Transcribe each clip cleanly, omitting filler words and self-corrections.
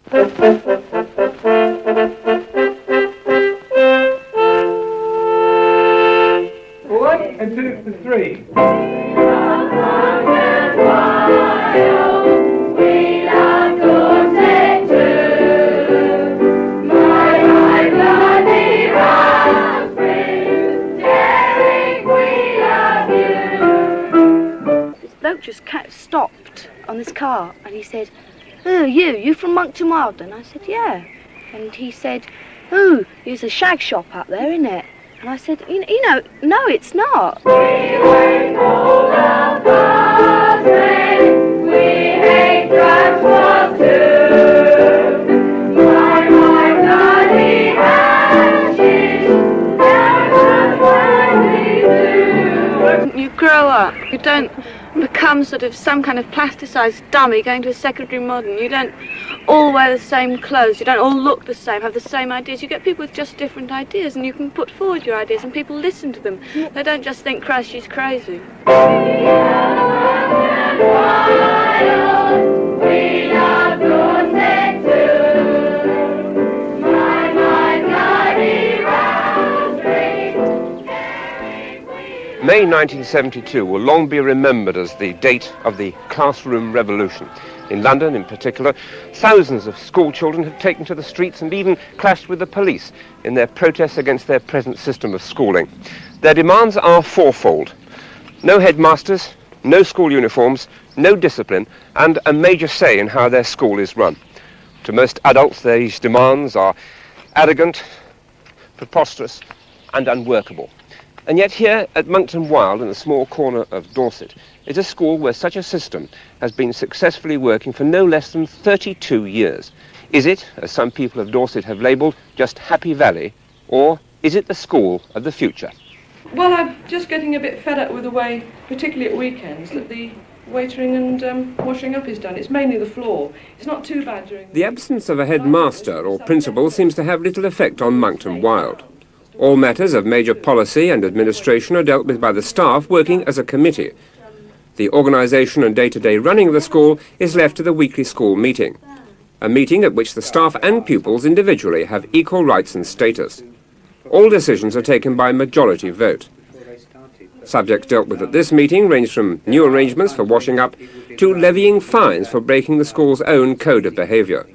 One and two for three. Just stopped on this car and he said, "Oh, you from Monkton Wyld?" And I said, "Yeah." And he said, "Oh, there's a shag shop up there, isn't it?" And I said, you know, no, it's not. We wait all our we hate drugs for two. My bloody hashish, that's what we do. You grow up, you don't become sort of some kind of plasticized dummy going to a secondary modern. You don't all wear the same clothes, you don't all look the same, have the same ideas. You get people with just different ideas and you can put forward your ideas and people listen to them. They don't just think, Christ, she's crazy. May 1972 will long be remembered as the date of the classroom revolution. In London, in particular, thousands of school children have taken to the streets and even clashed with the police in their protests against their present system of schooling. Their demands are fourfold: no headmasters, no school uniforms, no discipline, and a major say in how their school is run. To most adults, these demands are arrogant, preposterous, and unworkable. And yet here at Monkton Wyld, in a small corner of Dorset, is a school where such a system has been successfully working for no less than 32 years. Is it, as some people of Dorset have labelled, just Happy Valley, or is it the school of the future? Well, I'm just getting a bit fed up with the way, particularly at weekends, that the waitering and washing up is done. It's mainly the floor. It's not too bad during the absence of a headmaster or principal seems to have little effect on Monkton Wyld. All matters of major policy and administration are dealt with by the staff working as a committee. The organisation and day-to-day running of the school is left to the weekly school meeting, a meeting at which the staff and pupils individually have equal rights and status. All decisions are taken by majority vote. Subjects dealt with at this meeting range from new arrangements for washing up to levying fines for breaking the school's own code of behaviour.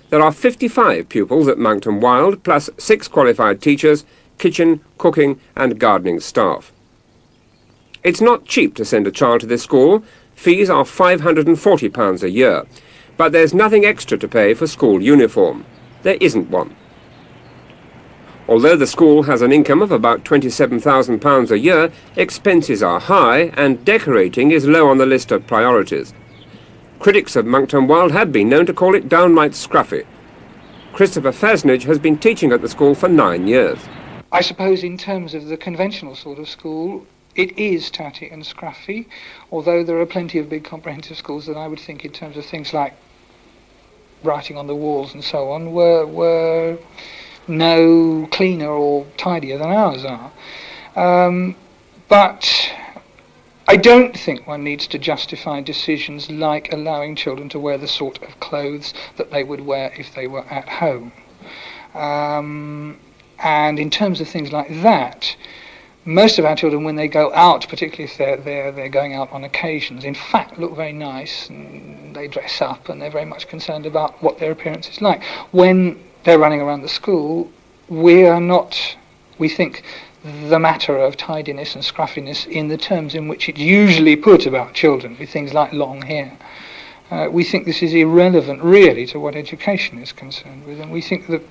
There are 55 pupils at Monkton Wyld, plus 6 qualified teachers, kitchen, cooking and gardening staff. It's not cheap to send a child to this school. Fees are £540 a year, but there's nothing extra to pay for school uniform. There isn't one. Although the school has an income of about £27,000 a year, expenses are high and decorating is low on the list of priorities. Critics of Monkton Wyld have been known to call it downright scruffy. Christopher Fasnage has been teaching at the school for 9 years. I suppose in terms of the conventional sort of school, it is tatty and scruffy, although there are plenty of big comprehensive schools that I would think in terms of things like writing on the walls and so on were no cleaner or tidier than ours are. But I don't think one needs to justify decisions like allowing children to wear the sort of clothes that they would wear if they were at home. And in terms of things like that, most of our children, when they go out, particularly if they're going out on occasions, in fact look very nice and they dress up and they're very much concerned about what their appearance is like. When they're running around the school, we think the matter of tidiness and scruffiness in the terms in which it's usually put about children, with things like long hair. We think this is irrelevant really to what education is concerned with, and we think that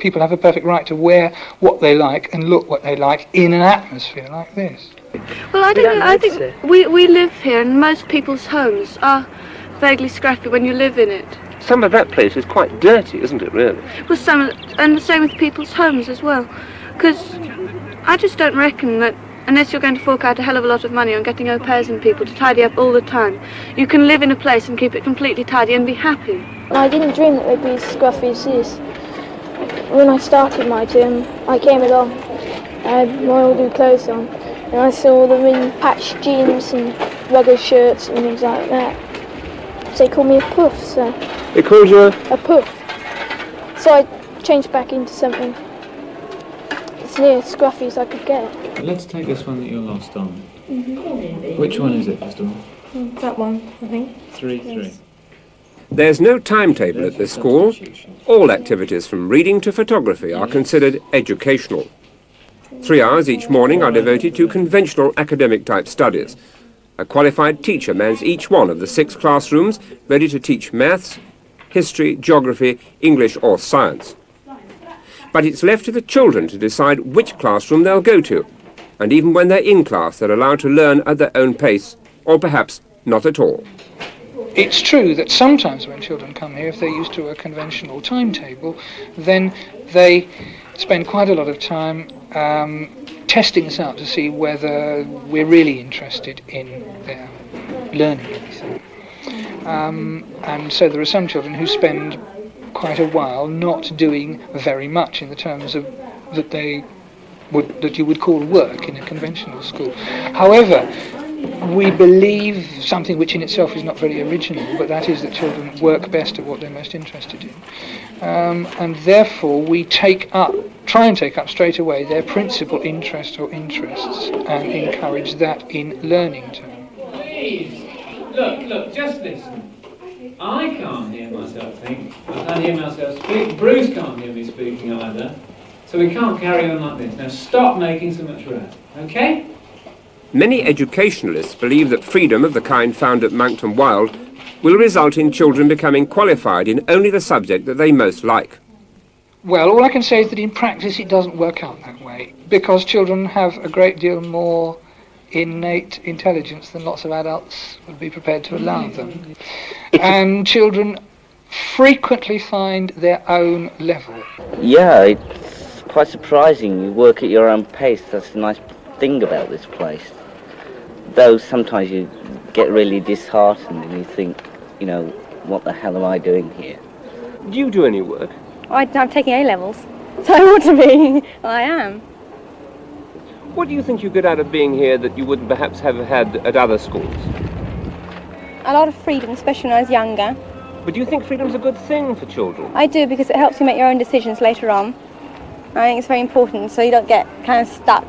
people have a perfect right to wear what they like and look what they like in an atmosphere like this. Well, I don't know. I think we live here and most people's homes are vaguely scruffy when you live in it. Some of that place is quite dirty, isn't it, really? Well, and the same with people's homes as well. Because I just don't reckon that unless you're going to fork out a hell of a lot of money on getting au pairs and people to tidy up all the time, you can live in a place and keep it completely tidy and be happy. I didn't dream that they'd be as scruffy as this. When I started my term, I came along, I had my all new clothes on, and I saw them in patched jeans and rugged shirts and things like that. So they called me a puff, so They called you a puff. So I changed back into something as near scruffy as I could get. Let's take this one that you're lost on. Which one is it, first of all? That one, I think. 3-3. There's no timetable at this school. All activities from reading to photography are considered educational. 3 hours each morning are devoted to conventional academic-type studies. A qualified teacher mans each one of the 6 classrooms, ready to teach maths, history, geography, English or science. But it's left to the children to decide which classroom they'll go to. And even when they're in class, they're allowed to learn at their own pace, or perhaps not at all. It's true that sometimes when children come here, if they're used to a conventional timetable, then they spend quite a lot of time testing us out to see whether we're really interested in their learning anything. And so there are some children who spend quite a while not doing very much in the terms of that you would call work in a conventional school. However, we believe something which in itself is not very original, but that is that children work best at what they're most interested in. And therefore we try and take up straight away their principal interest or interests and encourage that in learning terms. Please, look, just listen. I can't hear myself think. I can't hear myself speak. Bruce can't hear me speaking either. So we can't carry on like this. Now stop making so much row, okay? Many educationalists believe that freedom of the kind found at Monkton Wyld will result in children becoming qualified in only the subject that they most like. Well, all I can say is that in practice it doesn't work out that way, because children have a great deal more innate intelligence than lots of adults would be prepared to allow them. And children frequently find their own level. Yeah, it's quite surprising. You work at your own pace. That's the nice thing about this place. Though sometimes you get really disheartened and you think, what the hell am I doing here? Do you do any work? I'm taking A-levels, so I ought to be. I am. What do you think you get out of being here that you wouldn't perhaps have had at other schools? A lot of freedom, especially when I was younger. But do you think freedom's a good thing for children? I do, because it helps you make your own decisions later on. I think it's very important, so you don't get kind of stuck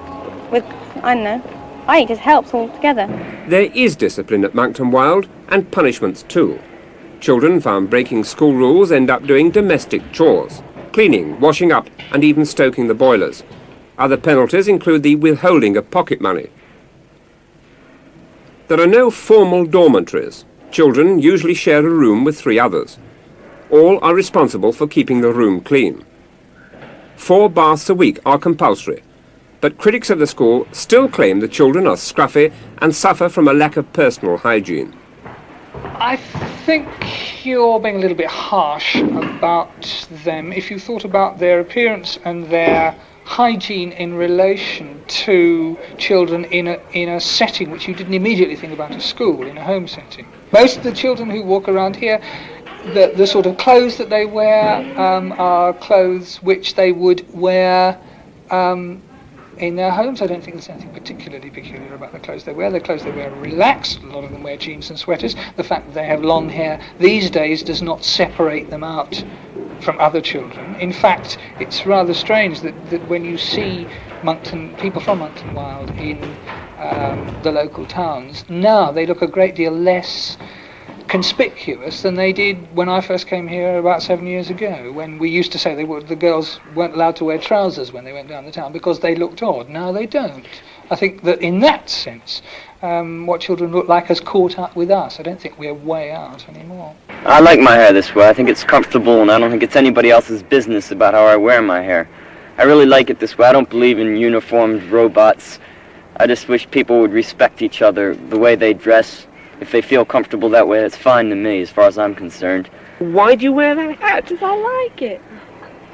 with, I think it just helps altogether. There is discipline at Monkton Wyld, and punishments too. Children found breaking school rules end up doing domestic chores, cleaning, washing up, and even stoking the boilers. Other penalties include the withholding of pocket money. There are no formal dormitories. Children usually share a room with 3 others. All are responsible for keeping the room clean. 4 baths a week are compulsory, but critics of the school still claim the children are scruffy and suffer from a lack of personal hygiene. I think you're being a little bit harsh about them. If you thought about their appearance and their hygiene in relation to children in a setting which you didn't immediately think about as school, in a home setting. Most of the children who walk around here, the sort of clothes that they wear are clothes which they would wear in their homes. I don't think there's anything particularly peculiar about the clothes they wear. The clothes they wear are relaxed. A lot of them wear jeans and sweaters. The fact that they have long hair these days does not separate them out from other children. In fact, it's rather strange that when you see people from Monkton Wyld in the local towns, now they look a great deal less conspicuous than they did when I first came here about 7 years ago, when we used to say the girls weren't allowed to wear trousers when they went down the town because they looked odd. Now they don't. I think that in that sense, what children look like has caught up with us. I don't think we're way out anymore. I like my hair this way. I think it's comfortable, and I don't think it's anybody else's business about how I wear my hair. I really like it this way. I don't believe in uniformed robots. I just wish people would respect each other, the way they dress. If they feel comfortable that way, it's fine to me, as far as I'm concerned. Why do you wear that hat? Because I like it.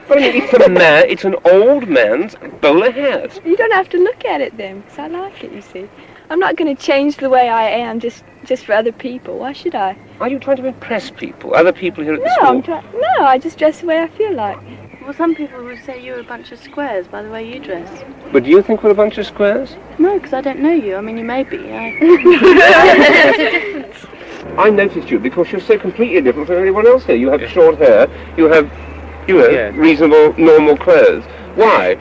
Well, it's an old man's bowler hat. You don't have to look at it then, because I like it, you see. I'm not going to change the way I am just for other people. Why should I? Are you trying to impress people, other people here at the school? No, I just dress the way I feel like. Well, some people would say you're a bunch of squares by the way you dress. But do you think we're a bunch of squares? No, because I don't know you. I mean, you may be. There's a difference. I noticed you because you're so completely different from everyone else here. You have short hair, you have, reasonable, normal clothes. Why?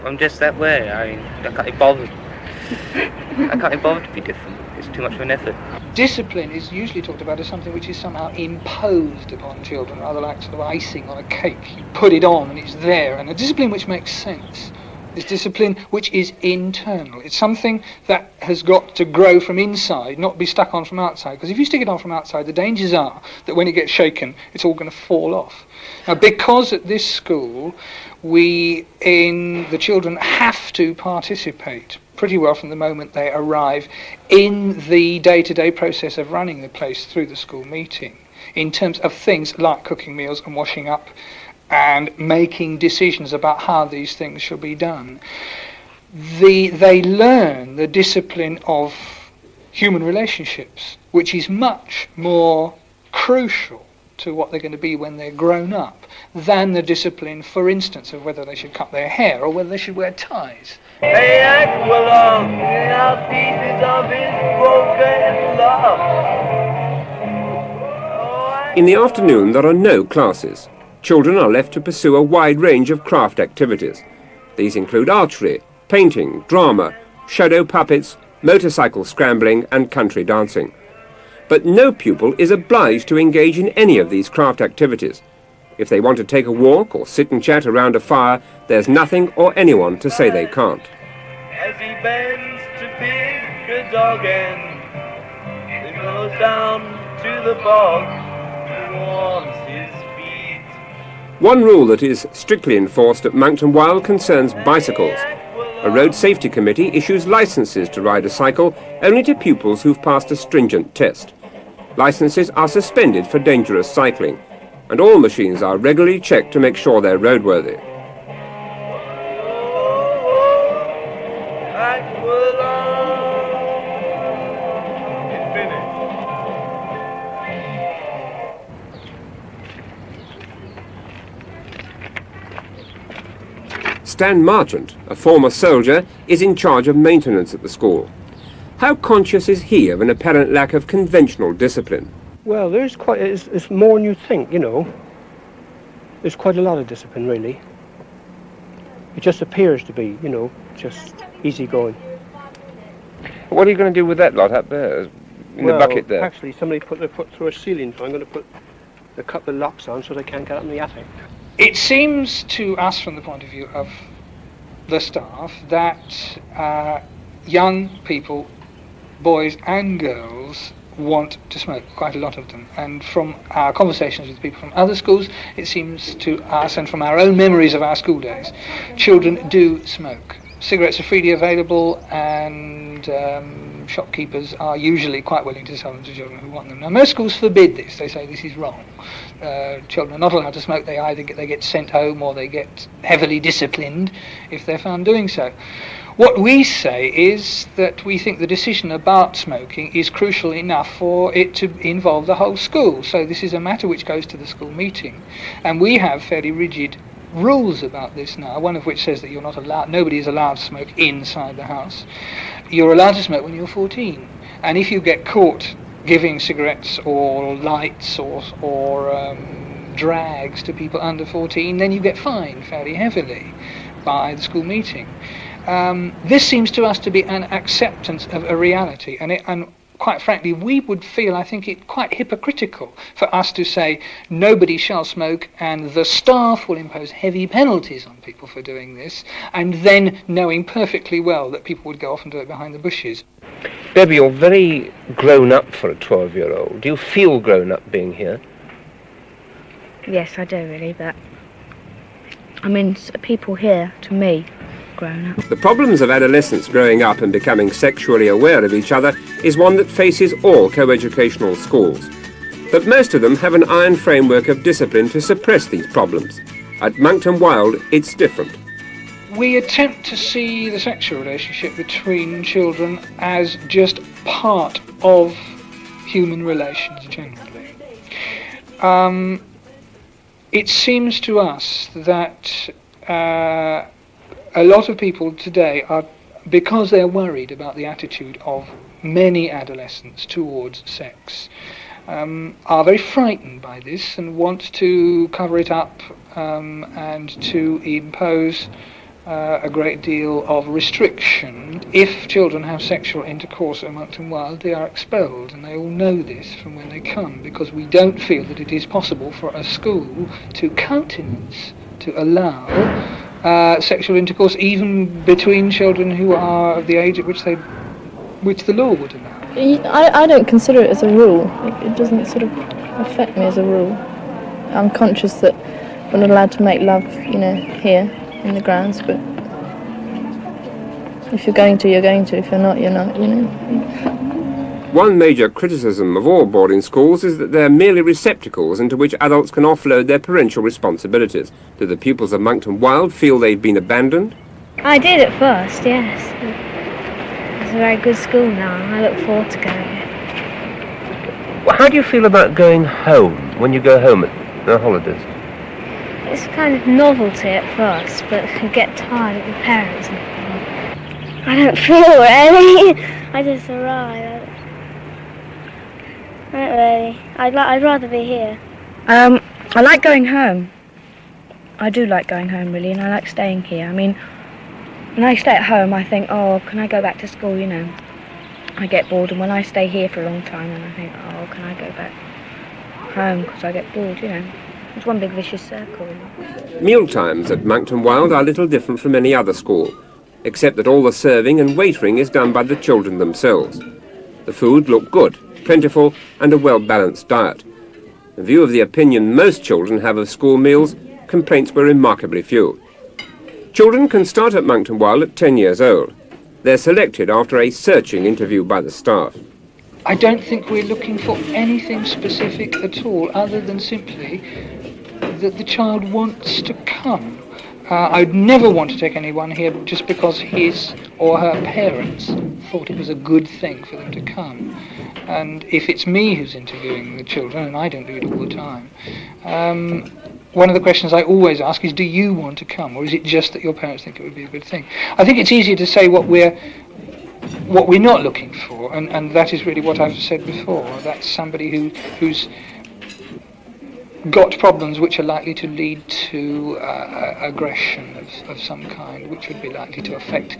I'm just that way. I can't be bothered. I can't be bothered to be different. It's too much of an effort. Discipline is usually talked about as something which is somehow imposed upon children, rather like sort of icing on a cake. You put it on and it's there. And a discipline which makes sense is discipline which is internal. It's something that has got to grow from inside, not be stuck on from outside. Because if you stick it on from outside, the dangers are that when it gets shaken, it's all going to fall off. Now, because at this school, the children have to participate pretty well from the moment they arrive in the day-to-day process of running the place through the school meeting, in terms of things like cooking meals and washing up and making decisions about how these things shall be done. They learn the discipline of human relationships, which is much more crucial to what they're going to be when they're grown up than the discipline, for instance, of whether they should cut their hair or whether they should wear ties. Hey, Aquilon, now pieces of his broken love. In the afternoon, there are no classes. Children are left to pursue a wide range of craft activities. These include archery, painting, drama, shadow puppets, motorcycle scrambling and country dancing. But no pupil is obliged to engage in any of these craft activities. If they want to take a walk or sit and chat around a fire, there's nothing or anyone to say they can't. As he bends to pick a dog and then goes down to the bog and warms his feet. One rule that is strictly enforced at Monkton Wyld concerns bicycles. A road safety committee issues licences to ride a cycle only to pupils who've passed a stringent test. Licences are suspended for dangerous cycling, and all machines are regularly checked to make sure they're roadworthy. Stan Marchant, a former soldier, is in charge of maintenance at the school. How conscious is he of an apparent lack of conventional discipline? Well, there's quite, it's more than you think, you know. There's quite a lot of discipline, really. It just appears to be, you know, just easy going. What are you going to do with that lot up there, in the bucket there? Actually, somebody put their foot through a ceiling, so I'm going to put a couple of locks on so they can't get up in the attic. It seems to us, from the point of view of the staff, that young people, boys and girls, want to smoke, quite a lot of them. And from our conversations with people from other schools, it seems to us, and from our own memories of our school days, children do smoke. Cigarettes are freely available, and shopkeepers are usually quite willing to sell them to children who want them. Now, most schools forbid this. They say this is wrong. Children are not allowed to smoke. They either get sent home or they get heavily disciplined if they're found doing so. What we say is that we think the decision about smoking is crucial enough for it to involve the whole school. So this is a matter which goes to the school meeting. And we have fairly rigid rules about this now, one of which says that nobody is allowed to smoke inside the house. You're allowed to smoke when you're 14. And if you get caught giving cigarettes or lights or drags to people under 14, then you get fined fairly heavily by the school meeting. This seems to us to be an acceptance of a reality, and quite frankly, we would feel, I think, it quite hypocritical for us to say nobody shall smoke and the staff will impose heavy penalties on people for doing this, and then knowing perfectly well that people would go off and do it behind the bushes. Debbie, you're very grown up for a 12-year-old. Do you feel grown up being here? Yes, I do really, but I mean, people here, to me, grown up. The problems of adolescents growing up and becoming sexually aware of each other is one that faces all co-educational schools. But most of them have an iron framework of discipline to suppress these problems. At Monkton Wyld, it's different. We attempt to see the sexual relationship between children as just part of human relations generally. It seems to us that a lot of people today are, because they're worried about the attitude of many adolescents towards sex are very frightened by this and want to cover it up and to impose a great deal of restriction. If children have sexual intercourse at Monkton Wyld, they are expelled, and they all know this from when they come, because we don't feel that it is possible for a school to countenance, to allow sexual intercourse even between children who are of the age at which the law would allow. I don't consider it as a rule. It doesn't sort of affect me as a rule. I'm conscious that we're not allowed to make love, here in the grounds, but if you're going to, you're going to. If you're not, you're not, One major criticism of all boarding schools is that they're merely receptacles into which adults can offload their parental responsibilities. Do the pupils of Monkton Wyld feel they've been abandoned? I did at first, yes. It's a very good school now, and I look forward to going. Well, how do you feel about going home, when you go home at the holidays? It's a kind of novelty at first, but you get tired of your parents. I don't feel really. I just arrive. Not really. I'd rather be here. I like going home. I do like going home, really, and I like staying here. I mean, when I stay at home, I think, oh, can I go back to school, I get bored, and when I stay here for a long time, then I think, oh, can I go back home, because I get bored, It's one big vicious circle. Meal times at Monkton Wyld are little different from any other school, except that all the serving and waitering is done by the children themselves. The food looked good, plentiful, and a well-balanced diet. In view of the opinion most children have of school meals, complaints were remarkably few. Children can start at Monkton Wyld at 10 years old. They're selected after a searching interview by the staff. I don't think we're looking for anything specific at all, other than simply that the child wants to come. I'd never want to take anyone here just because his or her parents thought it was a good thing for them to come. And if it's me who's interviewing the children, and I don't do it all the time, one of the questions I always ask is, do you want to come, or is it just that your parents think it would be a good thing? I think it's easier to say what we're not looking for, and that is really what I've said before. That's somebody who's got problems which are likely to lead to aggression of some kind, which would be likely to affect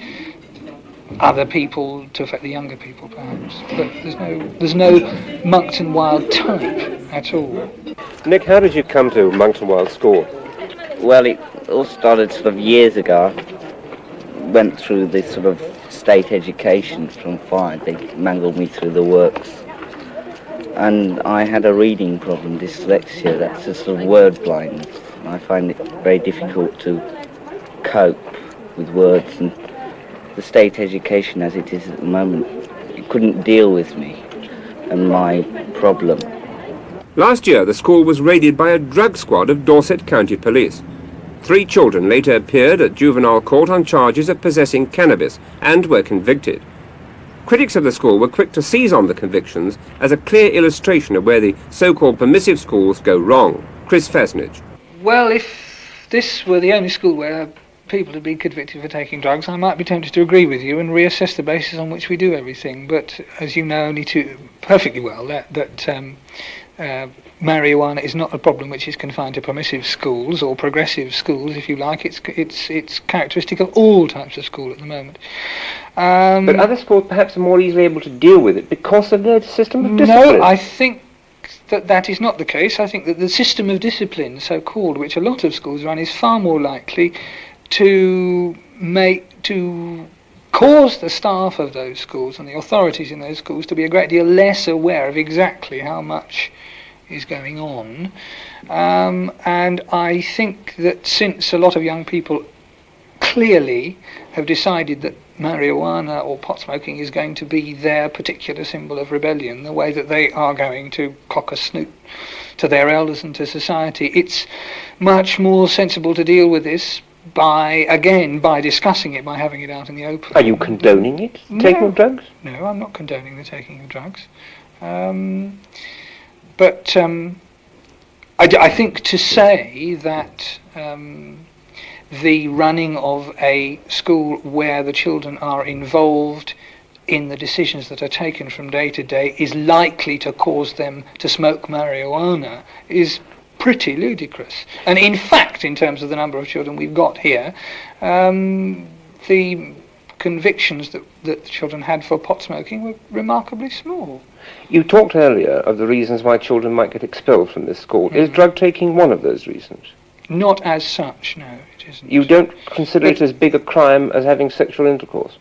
other people, to affect the younger people perhaps. But there's no Monkton Wyld type at all. Nick, how did you come to Monkton Wyld School? Well, it all started sort of years ago. Went through this sort of state education from 5. They mangled me through the works. And I had a reading problem, dyslexia, that's a sort of word blindness. I find it very difficult to cope with words, and the state education as it is at the moment, it couldn't deal with me and my problem. Last year, the school was raided by a drug squad of Dorset County Police. 3 children later appeared at juvenile court on charges of possessing cannabis and were convicted. Critics of the school were quick to seize on the convictions as a clear illustration of where the so-called permissive schools go wrong. Chris Fasnage. Well, if this were the only school where people had been convicted for taking drugs, I might be tempted to agree with you and reassess the basis on which we do everything. But as you know only too perfectly well, that marijuana is not a problem which is confined to permissive schools or progressive schools, if you like. It's characteristic of all types of school at the moment. But other schools perhaps are more easily able to deal with it because of their system of discipline. No, I think that is not the case. I think that the system of discipline, so-called, which a lot of schools run, is far more likely to cause the staff of those schools and the authorities in those schools to be a great deal less aware of exactly how much is going on. And I think that since a lot of young people clearly have decided that marijuana or pot smoking is going to be their particular symbol of rebellion, the way that they are going to cock a snoot to their elders and to society, it's much more sensible to deal with this by discussing it, by having it out in the open. Are you condoning it? Taking of drugs? No, I'm not condoning the taking of drugs. But I think to say that the running of a school where the children are involved in the decisions that are taken from day to day is likely to cause them to smoke marijuana is pretty ludicrous. And in fact, in terms of the number of children we've got here, the convictions that the children had for pot smoking were remarkably small. You talked earlier of the reasons why children might get expelled from this school. Is drug taking one of those reasons? Not as such, no, it isn't. You don't consider it as big a crime as having sexual intercourse?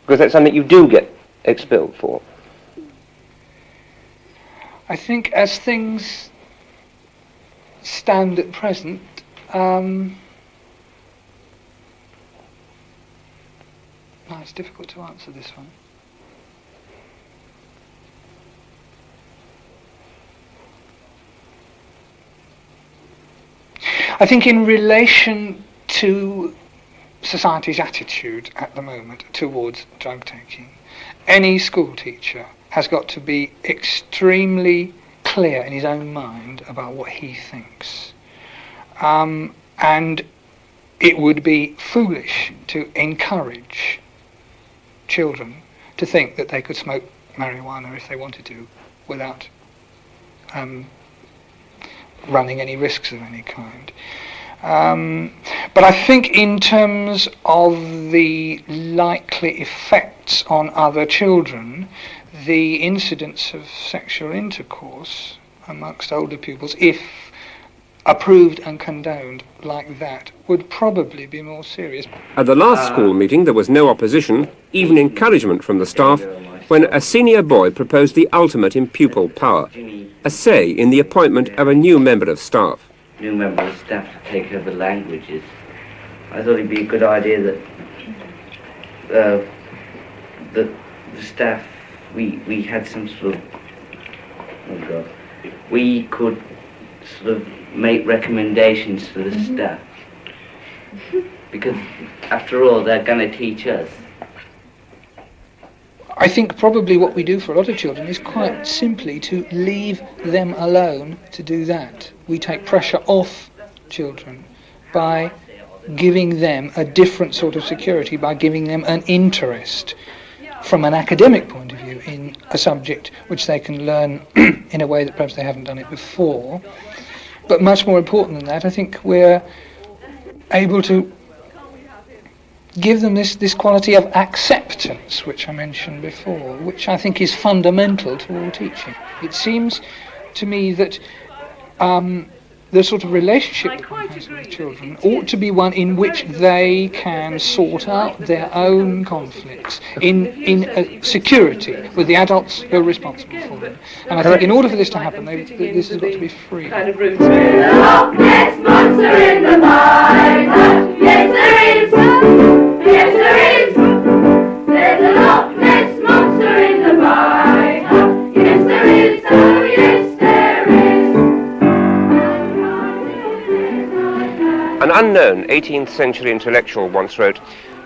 Because that's something you do get expelled for. I think as things stand at present, it's difficult to answer this one. I think in relation to society's attitude at the moment towards drug taking, any school teacher has got to be extremely clear in his own mind about what he thinks. And it would be foolish to encourage children to think that they could smoke marijuana if they wanted to without running any risks of any kind. But I think in terms of the likely effects on other children, the incidence of sexual intercourse amongst older pupils, if approved and condoned like that, would probably be more serious. At the last school meeting there was no opposition, even encouragement from the staff, when a senior boy proposed the ultimate in pupil power, a say in the appointment of a new member of staff. New member of staff to take over languages. I thought it'd be a good idea that the staff, we had some sort of, we could sort of make recommendations to the staff. Because after all, they're going to teach us. I think probably what we do for a lot of children is quite simply to leave them alone to do that. We take pressure off children by giving them a different sort of security, by giving them an interest from an academic point of view in a subject which they can learn in a way that perhaps they haven't done it before. But much more important than that, I think we're able to give them this quality of acceptance, which I mentioned before, which I think is fundamental to all teaching. It seems to me that the sort of relationship that one has with children ought to be one in which they can sort out their own conflicts in security with the adults who are responsible for them. And I think in order for this to happen, this has got to be free. Kind of roots. Loch Ness Monster in the mine. Yes, there is. Yes, there is. There's a Loch Ness Monster in the mine. Yes, there is. Oh, yes, there is. An unknown 18th century intellectual once wrote,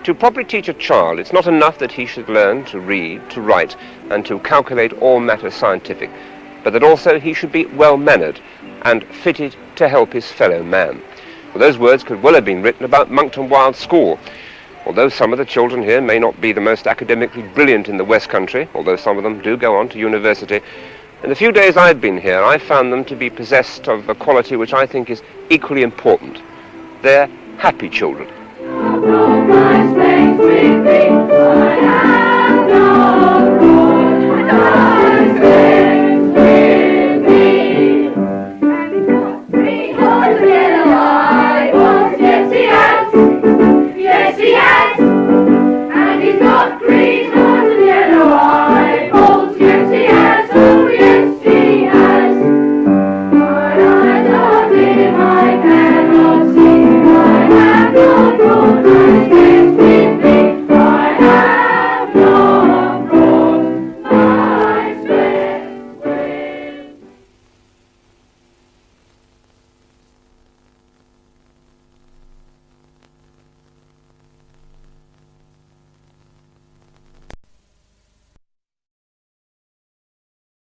"To properly teach a child, it's not enough that he should learn to read, to write, and to calculate all matters scientific, but that also he should be well-mannered and fitted to help his fellow man." Well, those words could well have been written about Monkton Wyld School. Although some of the children here may not be the most academically brilliant in the West Country, although some of them do go on to university, in the few days I've been here, I found them to be possessed of a quality which I think is equally important. They're happy children. My space with me.